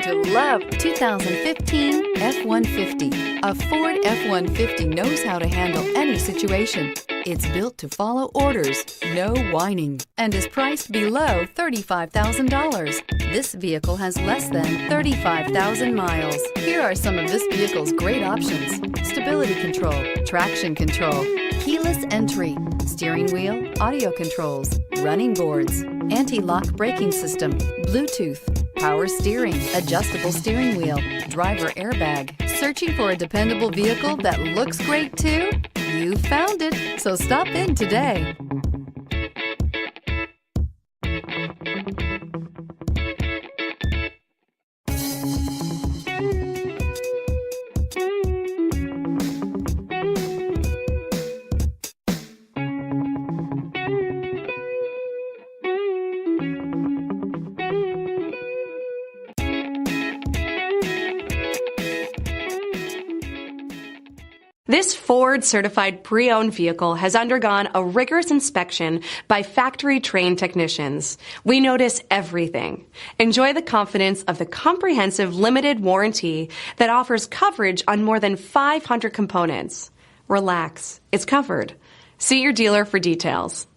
to love 2015 F-150. A Ford F-150 knows how to handle any situation. It's built to follow orders, no whining, and is priced below $35,000. This vehicle has less than 35,000 miles. Here are some of this vehicle's great options: stability control, traction control, keyless entry, steering wheel audio controls, running boards, anti-lock braking system, Bluetooth, power steering, adjustable steering wheel, driver airbag. Searching for a dependable vehicle that looks great too? You found it, so stop in today. This Ford-certified pre-owned vehicle has undergone a rigorous inspection by factory-trained technicians. We notice everything. Enjoy the confidence of the comprehensive limited warranty that offers coverage on more than 500 components. Relax, it's covered. See your dealer for details.